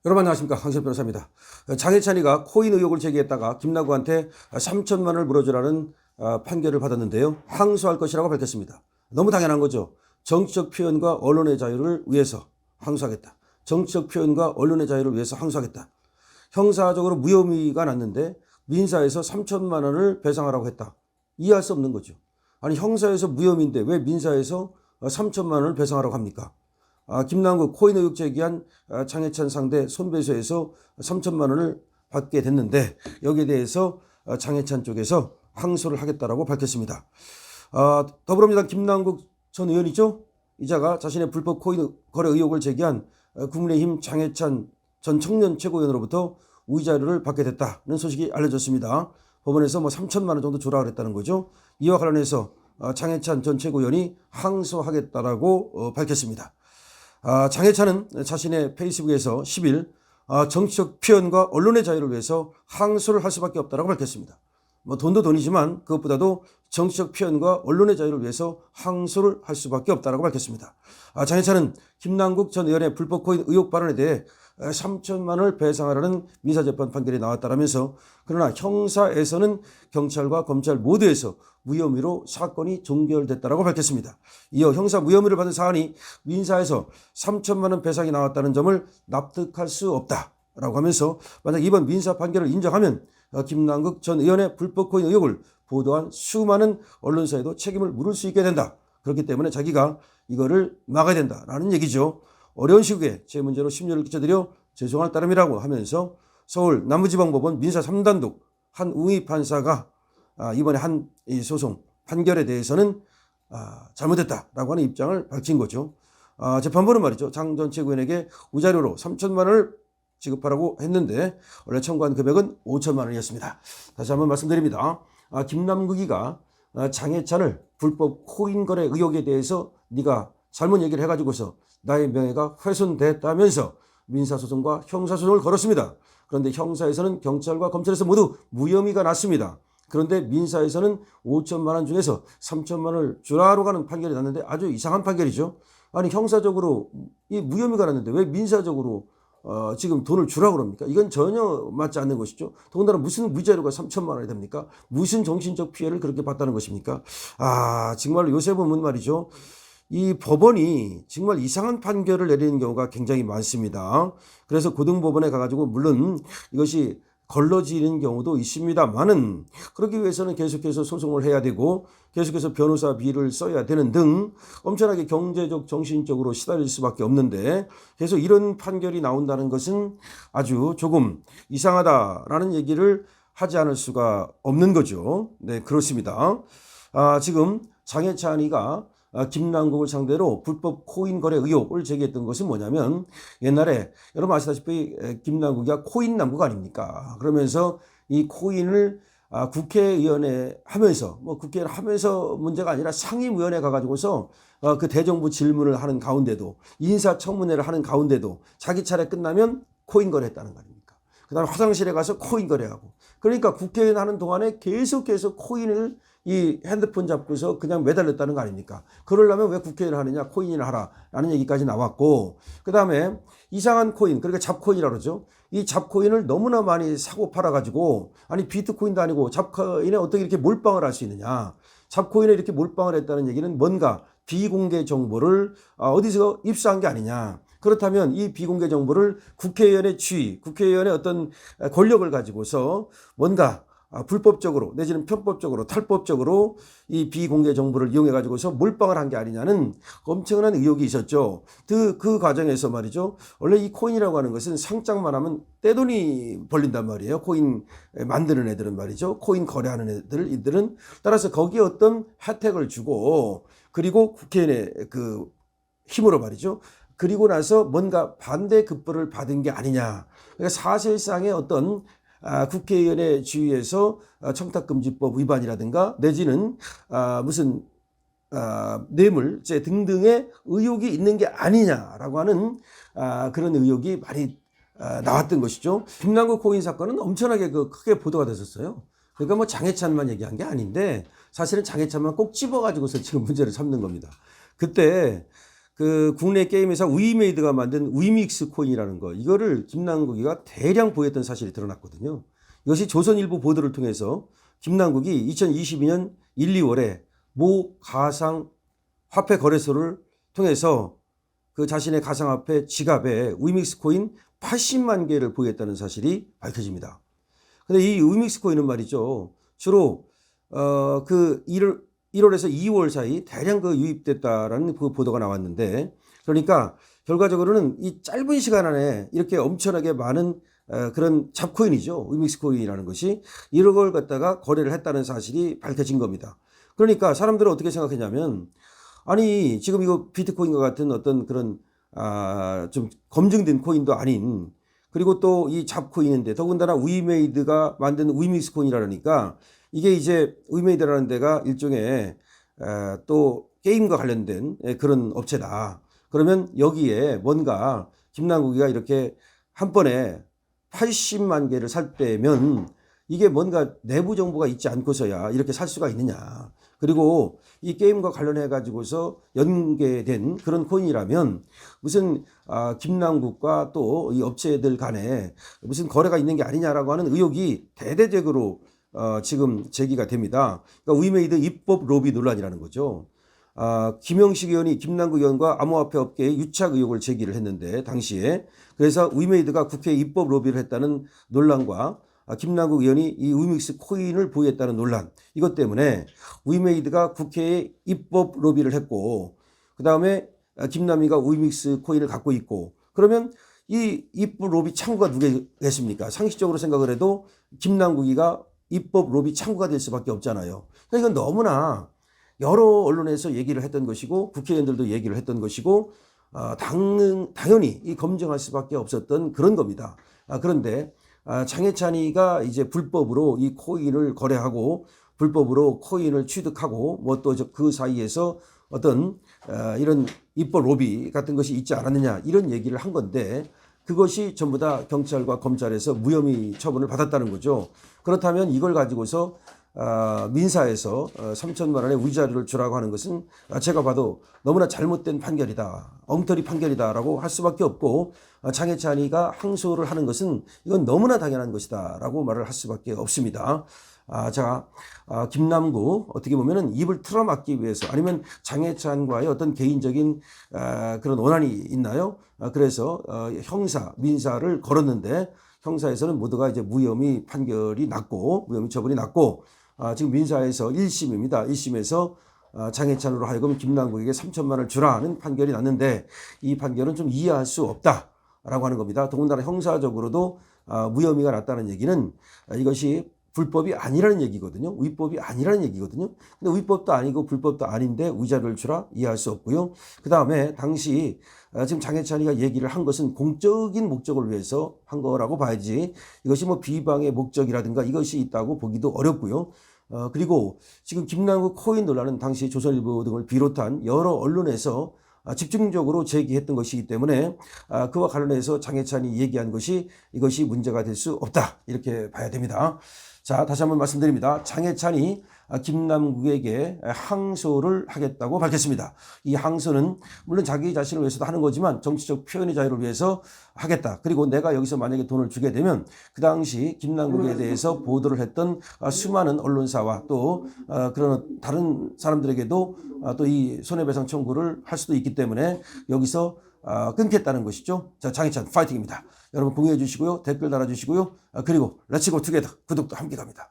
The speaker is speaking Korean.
여러분 안녕하십니까, 황실 변호사입니다. 장해찬이가 코인 의혹을 제기했다가 김남국한테 3천만 원을 물어주라는 판결을 받았는데요. 항소할 것이라고 밝혔습니다. 너무 당연한 거죠. 정치적 표현과 언론의 자유를 위해서 항소하겠다. 정치적 표현과 언론의 자유를 위해서 항소하겠다. 형사적으로 무혐의가 났는데 민사에서 3천만 원을 배상하라고 했다. 이해할 수 없는 거죠. 아니, 형사에서 무혐의인데 왜 민사에서 3천만 원을 배상하라고 합니까? 김남국 코인 의혹 제기한 장해찬 상대 손배소에서 3천만 원을 받게 됐는데 여기에 대해서 장해찬 쪽에서 항소를 하겠다라고 밝혔습니다. 더불어민주당 김남국 전 의원이죠. 이자가 자신의 불법 코인 거래 의혹을 제기한 국민의힘 장해찬 전 청년 최고위원으로부터 우의 자료를 받게 됐다는 소식이 알려졌습니다. 법원에서 3천만 원 정도 주라 그랬다는 거죠. 이와 관련해서 장해찬 전 최고위원이 항소하겠다라고 밝혔습니다. 장해찬은 자신의 페이스북에서 10일 정치적 표현과 언론의 자유를 위해서 항소를 할 수밖에 없다고 밝혔습니다. 돈도 돈이지만 그것보다도 정치적 표현과 언론의 자유를 위해서 항소를 할 수밖에 없다고 밝혔습니다. 장해찬은 김남국 전 의원의 불법 코인 의혹 발언에 대해 3천만 원을 배상하라는 민사재판 판결이 나왔다라면서, 그러나 형사에서는 경찰과 검찰 모두에서 무혐의로 사건이 종결됐다고 밝혔습니다. 이어 형사 무혐의를 받은 사안이 민사에서 3천만 원 배상이 나왔다는 점을 납득할 수 없다라고 하면서, 만약 이번 민사 판결을 인정하면 김남국 전 의원의 불법 코인 의혹을 보도한 수많은 언론사에도 책임을 물을 수 있게 된다. 그렇기 때문에 자기가 이거를 막아야 된다라는 얘기죠. 어려운 시국에 제 문제로 심려를 끼쳐드려 죄송할 따름이라고 하면서 서울 남부지방법원 민사 3단독 한웅희 판사가 이번에 한 이 소송 판결에 대해서는 잘못했다라고 하는 입장을 밝힌 거죠. 재판부는 말이죠, 장 전 최고위원에게 우자료로 3천만 원을 지급하라고 했는데 원래 청구한 금액은 5천만 원이었습니다. 다시 한번 말씀드립니다. 김남국이가 장해찬을 불법 코인 거래 의혹에 대해서 네가 잘못 얘기를 해가지고서 나의 명예가 훼손됐다면서 민사소송과 형사소송을 걸었습니다. 그런데 형사에서는 경찰과 검찰에서 모두 무혐의가 났습니다. 그런데 민사에서는 5천만 원 중에서 3천만 원을 주라로 가는 판결이 났는데 아주 이상한 판결이죠. 아니, 형사적으로 이 무혐의가 났는데 왜 민사적으로 지금 돈을 주라고 그럽니까? 이건 전혀 맞지 않는 것이죠. 더군다나 무슨 무자료가 3천만 원이 됩니까? 무슨 정신적 피해를 그렇게 봤다는 것입니까? 정말 요새 보면 말이죠, 이 법원이 정말 이상한 판결을 내리는 경우가 굉장히 많습니다. 그래서 고등법원에 가가지고 물론 이것이 걸러지는 경우도 있습니다만은, 그러기 위해서는 계속해서 소송을 해야 되고 계속해서 변호사비를 써야 되는 등 엄청나게 경제적 정신적으로 시달릴 수밖에 없는데, 계속 이런 판결이 나온다는 것은 아주 조금 이상하다라는 얘기를 하지 않을 수가 없는 거죠. 네, 그렇습니다. 지금 장해찬이가 김남국을 상대로 불법 코인 거래 의혹을 제기했던 것은 뭐냐면, 옛날에 여러분 아시다시피 김남국이가 코인 남국 아닙니까? 그러면서 이 코인을 국회의원에 하면서, 국회의원 하면서 문제가 아니라 상임위원회 가가지고서 그 대정부 질문을 하는 가운데도, 인사청문회를 하는 가운데도 자기 차례 끝나면 코인 거래했다는 거 아닙니까? 그 다음에 화장실에 가서 코인 거래하고, 그러니까 국회의원 하는 동안에 계속해서 코인을 이 핸드폰 잡고서 그냥 매달렸다는 거 아닙니까? 그러려면 왜 국회의원을 하느냐, 코인을 하라라는 얘기까지 나왔고, 그 다음에 이상한 코인, 그러니까 잡코인이라고 그러죠. 이 잡코인을 너무나 많이 사고 팔아가지고, 아니 비트코인도 아니고 잡코인에 어떻게 이렇게 몰빵을 할 수 있느냐. 잡코인에 이렇게 몰빵을 했다는 얘기는 뭔가 비공개 정보를 어디서 입수한 게 아니냐. 그렇다면 이 비공개 정보를 국회의원의 지위, 국회의원의 어떤 권력을 가지고서 뭔가 불법적으로 내지는 편법적으로 탈법적으로 이 비공개 정보를 이용해 가지고서 몰빵을 한 게 아니냐는 엄청난 의혹이 있었죠. 그 과정에서 말이죠, 원래 이 코인이라고 하는 것은 상장만 하면 떼돈이 벌린단 말이에요. 코인 만드는 애들은 말이죠, 코인 거래하는 이들은. 따라서 거기에 어떤 혜택을 주고, 그리고 국회의원의 그 힘으로 말이죠, 그리고 나서 뭔가 반대급부를 받은 게 아니냐. 그러니까 사실상의 어떤 국회의원의 지위에서 청탁금지법 위반이라든가 내지는 무슨 뇌물죄 등등의 의혹이 있는 게 아니냐라고 하는 그런 의혹이 많이 나왔던 것이죠. 김남국 코인 사건은 엄청나게 크게 보도가 됐었어요. 그러니까 장해찬만 얘기한 게 아닌데 사실은 장해찬만 꼭 집어가지고서 지금 문제를 삼는 겁니다. 그때 그 국내 게임 회사 위메이드가 만든 위믹스 코인이라는 거, 이거를 김남국이가 대량 보유했던 사실이 드러났거든요. 이것이 조선일보 보도를 통해서 김남국이 2022년 1, 2월에 모 가상 화폐 거래소를 통해서 그 자신의 가상화폐 지갑에 위믹스 코인 80만 개를 보유했다는 사실이 밝혀집니다. 근데 이 위믹스 코인은 말이죠, 주로 그 1월에서 2월 사이 대량 그 유입됐다라는 그 보도가 나왔는데, 그러니까 결과적으로는 이 짧은 시간 안에 이렇게 엄청나게 많은 그런 잡코인이죠. 위믹스 코인이라는 것이 이런 걸 갖다가 거래를 했다는 사실이 밝혀진 겁니다. 그러니까 사람들은 어떻게 생각했냐면, 아니 지금 이거 비트코인과 같은 어떤 그런 좀 검증된 코인도 아닌, 그리고 또 이 잡코인인데 더군다나 위메이드가 만든 위믹스 코인이라니까 이게 이제 위메이드라는 데가 일종의 또 게임과 관련된 그런 업체다. 그러면 여기에 뭔가 김남국이가 이렇게 한 번에 80만 개를 살 때면 이게 뭔가 내부 정보가 있지 않고서야 이렇게 살 수가 있느냐. 그리고 이 게임과 관련해 가지고서 연계된 그런 코인이라면 무슨 김남국과 또 이 업체들 간에 무슨 거래가 있는 게 아니냐라고 하는 의혹이 대대적으로 지금 제기가 됩니다. 그러니까 위메이드 입법 로비 논란이라는 거죠. 김영식 의원이 김남국 의원과 암호화폐 업계에 유착 의혹을 제기를 했는데 당시에, 그래서 위메이드가 국회에 입법 로비를 했다는 논란과 김남국 의원이 이 위믹스 코인을 보유했다는 논란, 이것 때문에 위메이드가 국회에 입법 로비를 했고, 그 다음에 김남희가 위믹스 코인을 갖고 있고, 그러면 이 입법 로비 창구가 누구겠습니까? 상식적으로 생각을 해도 김남국이가 입법 로비 창구가 될 수밖에 없잖아요. 그러니까 이건 너무나 여러 언론에서 얘기를 했던 것이고 국회의원들도 얘기를 했던 것이고 당연히 이 검증할 수밖에 없었던 그런 겁니다. 그런데 장해찬이가 이제 불법으로 이 코인을 거래하고 불법으로 코인을 취득하고 뭐 또 그 사이에서 어떤 이런 입법 로비 같은 것이 있지 않았느냐, 이런 얘기를 한 건데, 그것이 전부 다 경찰과 검찰에서 무혐의 처분을 받았다는 거죠. 그렇다면 이걸 가지고서 민사에서 3천만 원의 위자료를 주라고 하는 것은 제가 봐도 너무나 잘못된 판결이다, 엉터리 판결이다라고 할 수밖에 없고, 장해찬이가 항소를 하는 것은 이건 너무나 당연한 것이다라고 말을 할 수밖에 없습니다. 김남국 어떻게 보면은 입을 틀어막기 위해서, 아니면 장해찬과의 어떤 개인적인 그런 원한이 있나요? 그래서 형사, 민사를 걸었는데 형사에서는 모두가 이제 무혐의 판결이 났고, 무혐의 처분이 났고, 지금 민사에서 1심입니다. 1심에서 장해찬으로 하여금 김남국에게 3천만 원을 주라는 판결이 났는데, 이 판결은 좀 이해할 수 없다라고 하는 겁니다. 더군다나 형사적으로도 무혐의가 났다는 얘기는 이것이 불법이 아니라는 얘기거든요. 위법이 아니라는 얘기거든요. 근데 위법도 아니고 불법도 아닌데 위자료를 주라? 이해할 수 없고요. 그 다음에 당시 지금 장해찬이가 얘기를 한 것은 공적인 목적을 위해서 한 거라고 봐야지, 이것이 뭐 비방의 목적이라든가 이것이 있다고 보기도 어렵고요. 그리고 지금 김남국 코인 논란은 당시 조선일보 등을 비롯한 여러 언론에서 집중적으로 제기했던 것이기 때문에 그와 관련해서 장해찬이 얘기한 것이 이것이 문제가 될 수 없다, 이렇게 봐야 됩니다. 자, 다시 한번 말씀드립니다. 장해찬이 김남국에게 항소를 하겠다고 밝혔습니다. 이 항소는 물론 자기 자신을 위해서도 하는 거지만 정치적 표현의 자유를 위해서 하겠다. 그리고 내가 여기서 만약에 돈을 주게 되면 그 당시 김남국에 대해서 보도를 했던 수많은 언론사와 또 그런 다른 사람들에게도 또 이 손해배상 청구를 할 수도 있기 때문에 여기서 끊겠다는 것이죠. 자, 장해찬 파이팅입니다. 여러분 공유해 주시고요. 댓글 달아주시고요. 그리고 렛츠고 투게더 구독도 함께 갑니다.